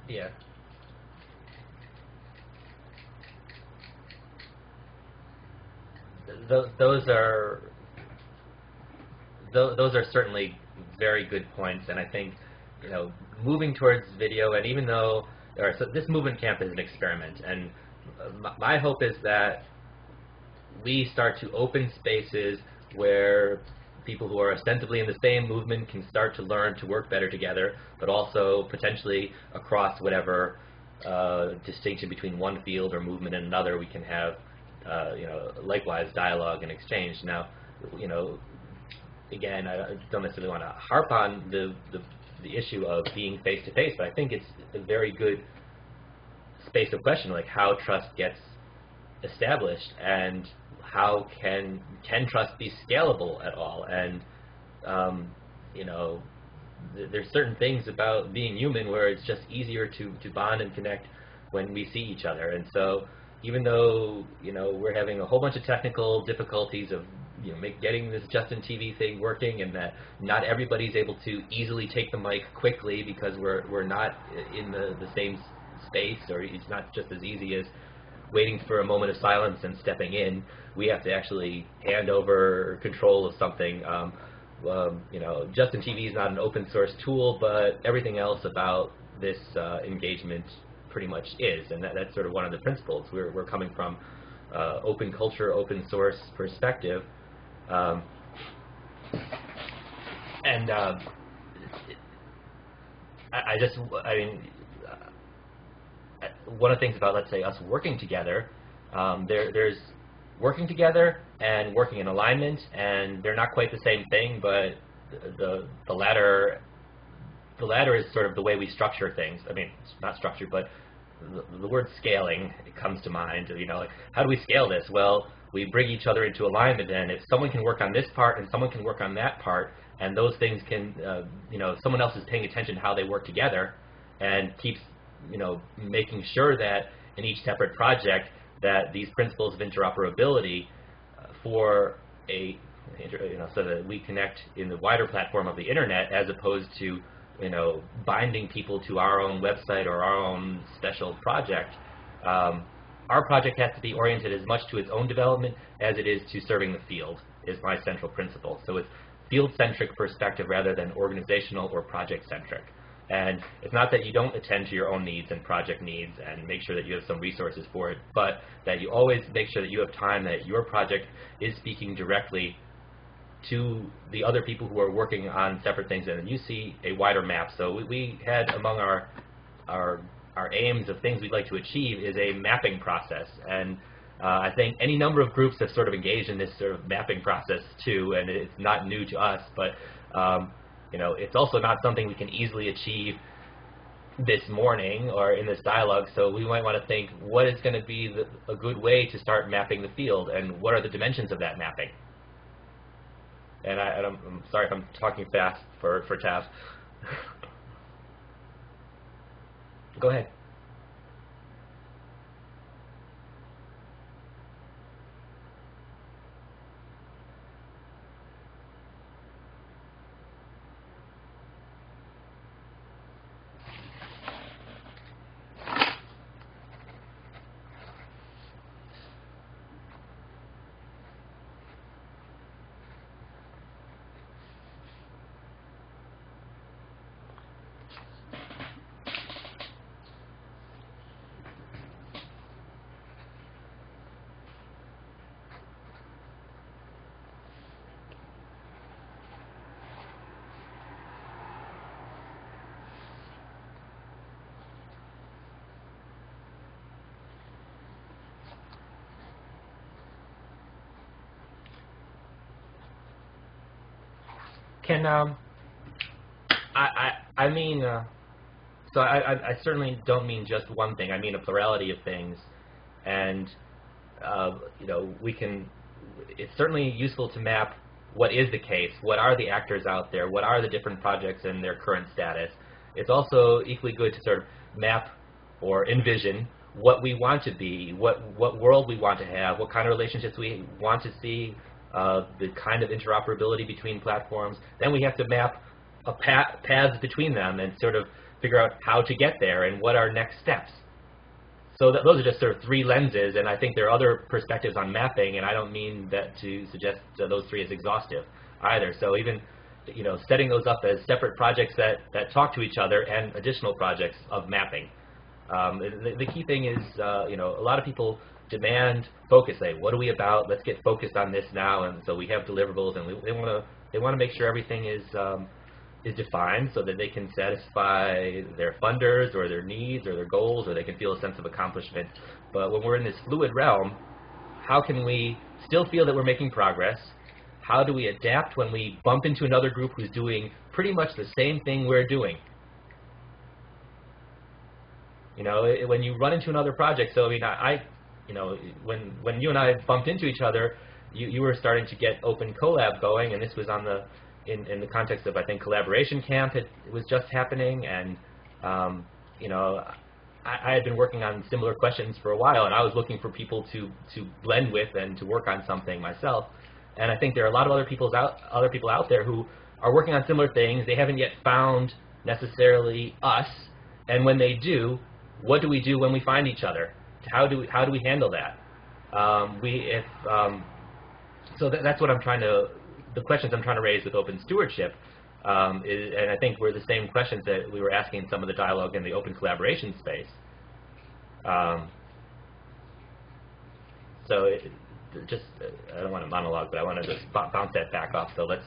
Yeah. Those are those are certainly very good points, and I think, you know, moving towards video, and even though so this movement camp is an experiment, and my hope is that we start to open spaces where people who are ostensibly in the same movement can start to learn to work better together, but also potentially across whatever distinction between one field or movement and another, we can have you know, likewise dialogue and exchange. Now, you know, again, I don't necessarily want to harp on the issue of being face to face, but I think it's a very good space of question, like how trust gets established and how can trust be scalable at all. And you know, there's certain things about being human where it's just easier to bond and connect when we see each other. And so even though, you know, we're having a whole bunch of technical difficulties of, you know, getting this Justin TV thing working, and that not everybody's able to easily take the mic quickly because we're not in the same space, or it's not just as easy as waiting for a moment of silence and stepping in. We have to actually hand over control of something. You know, Justin TV is not an open source tool, but everything else about this engagement pretty much is, and that's sort of one of the principles. We're coming from open culture, open source perspective, and I mean, one of the things about, let's say, us working together, there's working together and working in alignment, and they're not quite the same thing, but the latter is sort of the way we structure things. I mean, it's not structured, but the word scaling, it comes to mind. You know, like, how do we scale this? Well, we bring each other into alignment, and if someone can work on this part and someone can work on that part, and those things can, you know, someone else is paying attention to how they work together and keeps, you know, making sure that in each separate project that these principles of interoperability for a, you know, so that we connect in the wider platform of the internet, as opposed to, you know, binding people to our own website or our own special project. Our project has to be oriented as much to its own development as it is to serving the field, is my central principle. So it's field-centric perspective rather than organizational or project-centric. And it's not that you don't attend to your own needs and project needs and make sure that you have some resources for it, but that you always make sure that you have time, that your project is speaking directly to the other people who are working on separate things, and you see a wider map. So we had among our aims of things we'd like to achieve is a mapping process, and I think any number of groups have sort of engaged in this sort of mapping process too, and it's not new to us, but you know, it's also not something we can easily achieve this morning or in this dialogue. So we might want to think, what is going to be a good way to start mapping the field, and what are the dimensions of that mapping? And I'm sorry if I'm talking fast for Tav. Go ahead. can, I mean, so I certainly don't mean just one thing. I mean a plurality of things, and you know, we can. It's certainly useful to map what is the case, what are the actors out there, what are the different projects and their current status. It's also equally good to sort of map or envision what we want to be, what world we want to have, what kind of relationships we want to see, the kind of interoperability between platforms. Then we have to map paths between them and sort of figure out how to get there and what are next steps. So those are just sort of three lenses, and I think there are other perspectives on mapping, and I don't mean that to suggest those three as exhaustive either. So even, you know, setting those up as separate projects that talk to each other and additional projects of mapping. The key thing is, you know, a lot of people demand focus. Say, what are we about? Let's get focused on this now. And so we have deliverables, and they want to make sure everything is defined so that they can satisfy their funders or their needs or their goals, or they can feel a sense of accomplishment. But when we're in this fluid realm, how can we still feel that we're making progress? How do we adapt when we bump into another group who's doing pretty much the same thing we're doing? You know, when you run into another project, so I mean, you know, when you and I bumped into each other, you were starting to get open collab going, and this was on the in the context of, I think, collaboration camp. It was just happening, and you know, I had been working on similar questions for a while, and I was looking for people to blend with and to work on something myself. And I think there are a lot of other people out there who are working on similar things. They haven't yet found necessarily us, and when they do, what do we do when we find each other? How do we handle that? So that's what I'm trying to. The questions I'm trying to raise with open stewardship, and I think were the same questions that we were asking in some of the dialogue in the open collaboration space. So I don't want to monologue, but I want to just bounce that back off. So let's.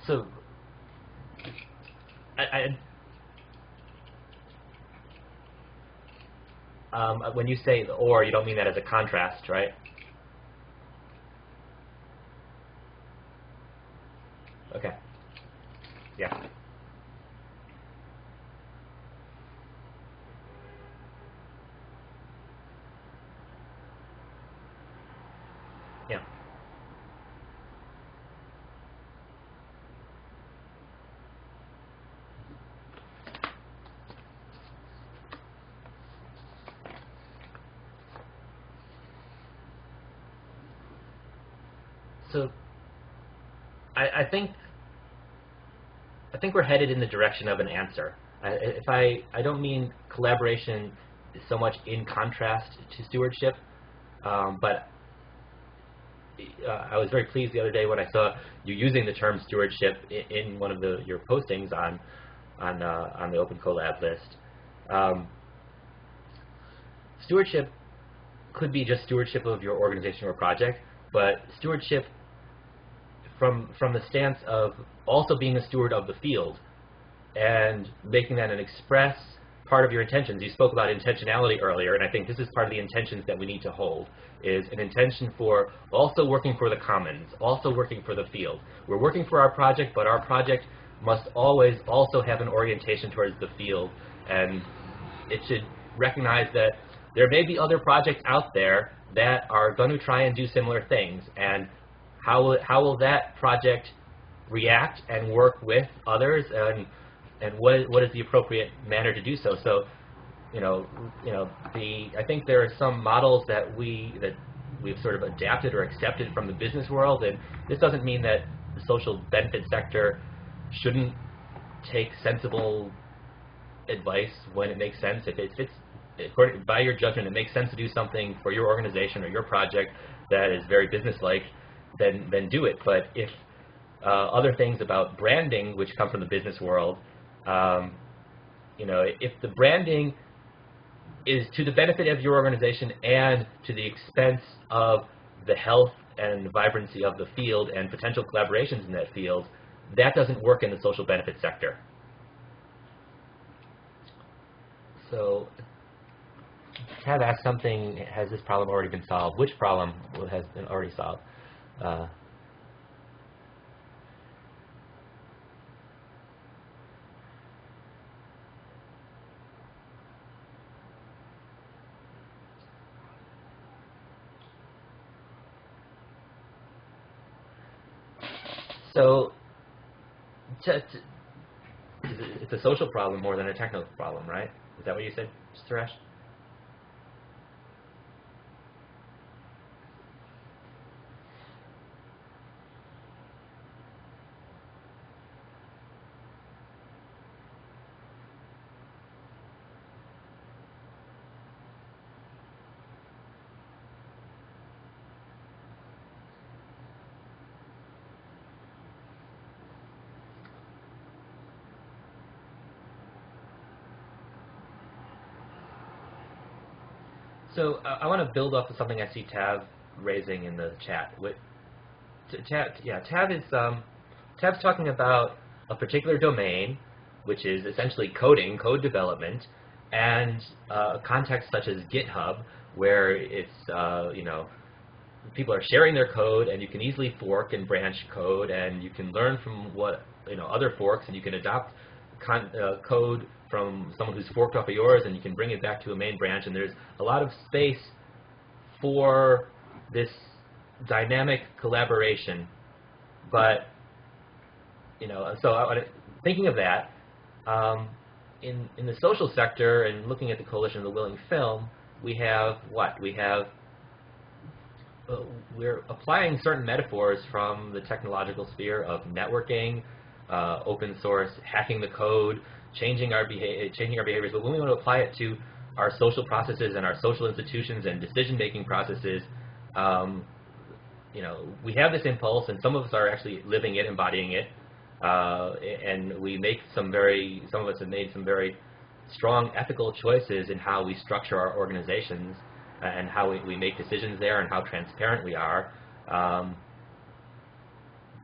So, when you say the or, you don't mean that as a contrast, right? Okay. Yeah. Yeah. So I think we're headed in the direction of an answer. I don't mean collaboration so much in contrast to stewardship, but I was very pleased the other day when I saw you using the term stewardship in one of your postings on the Open Collab list. Stewardship could be just stewardship of your organization or project, but stewardship from the stance of also being a steward of the field and making that an express part of your intentions. You spoke about intentionality earlier, and I think this is part of the intentions that we need to hold, is an intention for also working for the commons, also working for the field. We're working for our project, but our project must always also have an orientation towards the field, and it should recognize that there may be other projects out there that are going to try and do similar things, and how will that project react and work with others, and what is the appropriate manner to do so? So, I think there are some models that we've sort of adapted or accepted from the business world, and this doesn't mean that the social benefit sector shouldn't take sensible advice when it makes sense. If it fits, by your judgment, it makes sense to do something for your organization or your project that is very business-like, then do it. But if other things about branding, which come from the business world, if the branding is to the benefit of your organization and to the expense of the health and vibrancy of the field and potential collaborations in that field, that doesn't work in the social benefit sector. So Tab asked something, has this problem already been solved? Which problem has been already solved? So it's a social problem more than a technical problem, right? Is that what you said, Suresh? So I want to build off of something I see Tav raising in the chat. Tav is Tav's talking about a particular domain, which is essentially coding, code development, and a context such as GitHub, where it's people are sharing their code, and you can easily fork and branch code, and you can learn from what other forks, and you can adopt code from someone who's forked off of yours, and you can bring it back to a main branch, and there's a lot of space for this dynamic collaboration. But so thinking of that, in the social sector and looking at the Coalition of the Willing Film, we have what? We're applying certain metaphors from the technological sphere of networking, open source, hacking the code, changing our behaviors. But when we want to apply it to our social processes and our social institutions and decision-making processes, we have this impulse, and some of us are actually living it, embodying it, and we make some of us have made some very strong ethical choices in how we structure our organizations and how we make decisions there and how transparent we are.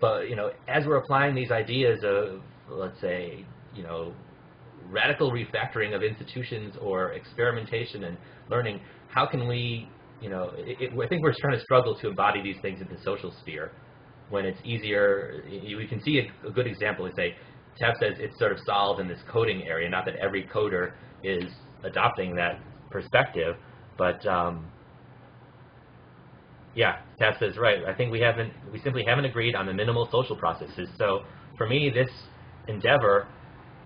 But as we're applying these ideas of, let's say, radical refactoring of institutions or experimentation and learning, how can we, I think we're trying to struggle to embody these things in the social sphere when it's easier. We can see a good example is, say, Tav says it's sort of solved in this coding area, not that every coder is adopting that perspective, but yeah, Tav says, right, I think we simply haven't agreed on the minimal social processes. So for me, this endeavor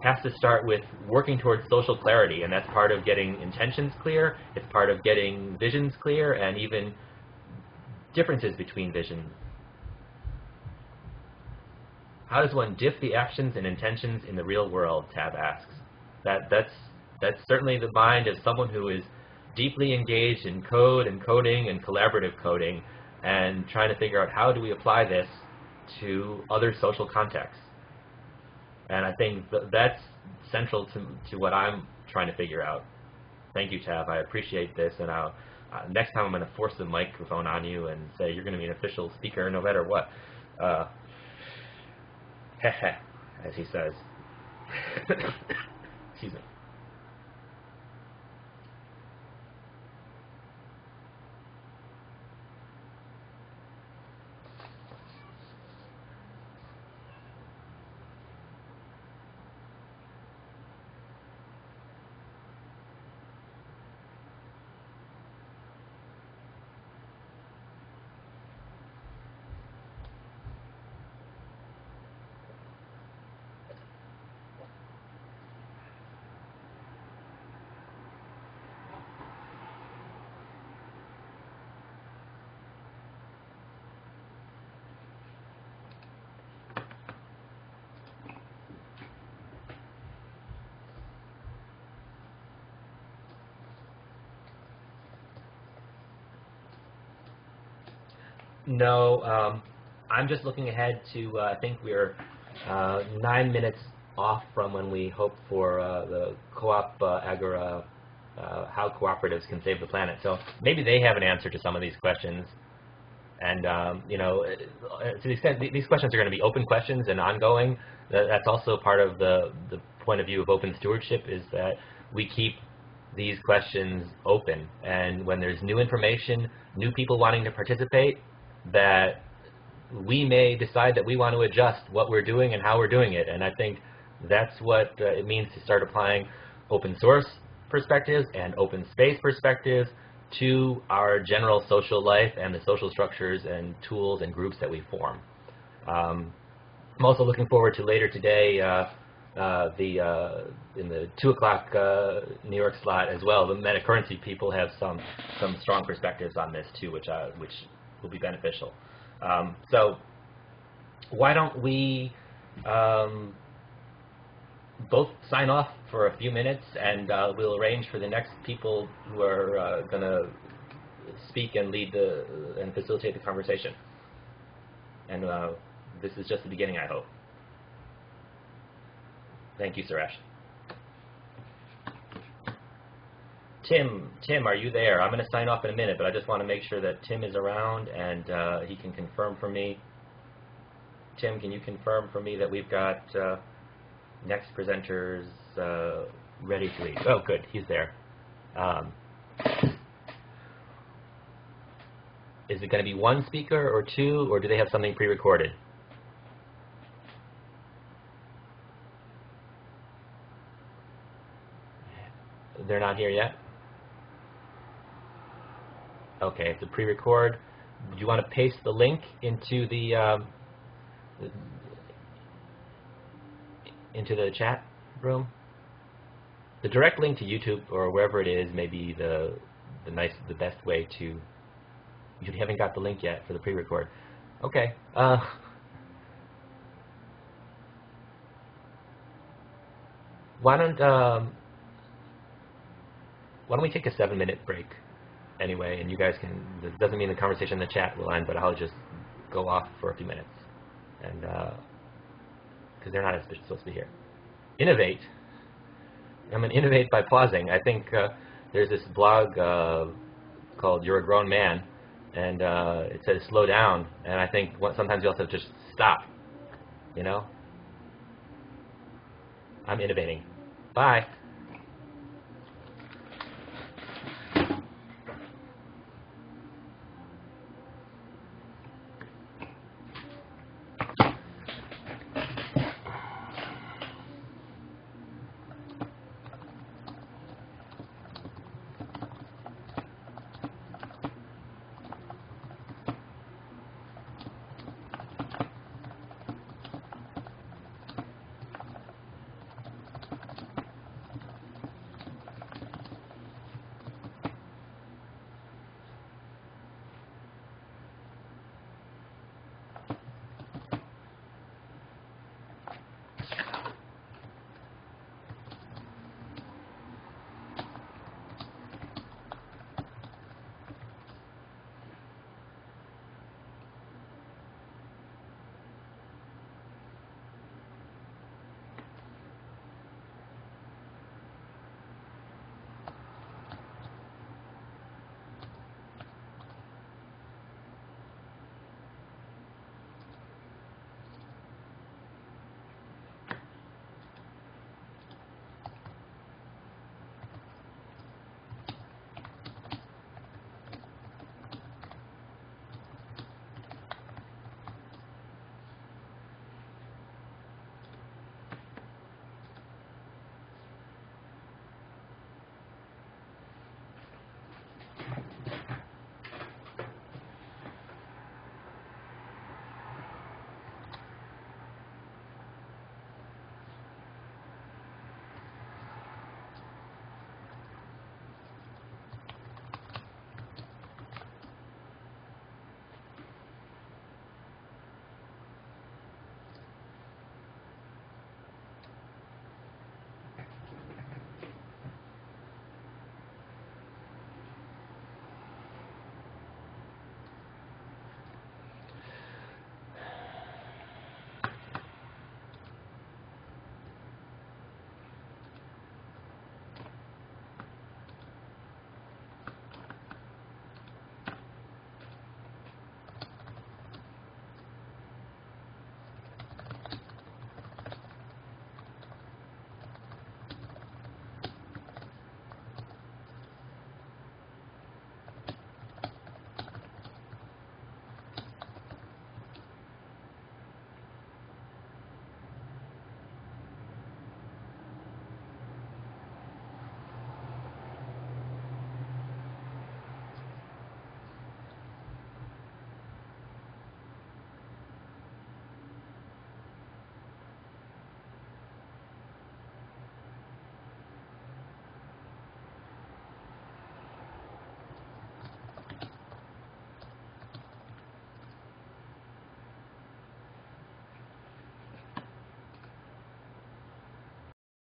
has to start with working towards social clarity, and that's part of getting intentions clear, it's part of getting visions clear, and even differences between visions. How does one diff the actions and intentions in the real world, Tab asks. That's certainly the mind of someone who is deeply engaged in code and coding and collaborative coding, and trying to figure out how do we apply this to other social contexts. And I think that's central to what I'm trying to figure out. Thank you, Tab. I appreciate this, and next time I'm going to force the microphone on you and say you're going to be an official speaker no matter what. As he says. Excuse me. No, I'm just looking ahead to, I think we're 9 minutes off from when we hope for the co-op agora, how cooperatives can save the planet. So maybe they have an answer to some of these questions. And to the extent these questions are going to be open questions and ongoing, that's also part of the point of view of open stewardship, is that we keep these questions open. And when there's new information, new people wanting to participate, that we may decide that we want to adjust what we're doing and how we're doing it. And I think that's what it means to start applying open source perspectives and open space perspectives to our general social life and the social structures and tools and groups that we form. I'm also looking forward to later today in the 2 o'clock New York slot as well. The metacurrency people have some strong perspectives on this too, which will be beneficial. So why don't we both sign off for a few minutes, and we'll arrange for the next people who are going to speak and lead and facilitate the conversation. And this is just the beginning, I hope. Thank you, Suresh. Tim, are you there? I'm going to sign off in a minute, but I just want to make sure that Tim is around and he can confirm for me. Tim, can you confirm for me that we've got next presenters ready to leave? Oh, good, he's there. Is it going to be one speaker or two, or do they have something pre-recorded? They're not here yet? Okay, it's a pre-record. Do you want to paste the link into the chat room? The direct link to YouTube or wherever it is may be the best way to. You haven't got the link yet for the pre-record. Okay. Why don't we take a 7-minute break anyway, and you guys can. This doesn't mean the conversation in the chat will end, but I'll just go off for a few minutes, and because they're not supposed to be here. Innovate. I'm going to innovate by pausing. I think there's this blog called "You're a Grown Man," and it says slow down. And I think sometimes you also have to just stop. You know. I'm innovating. Bye.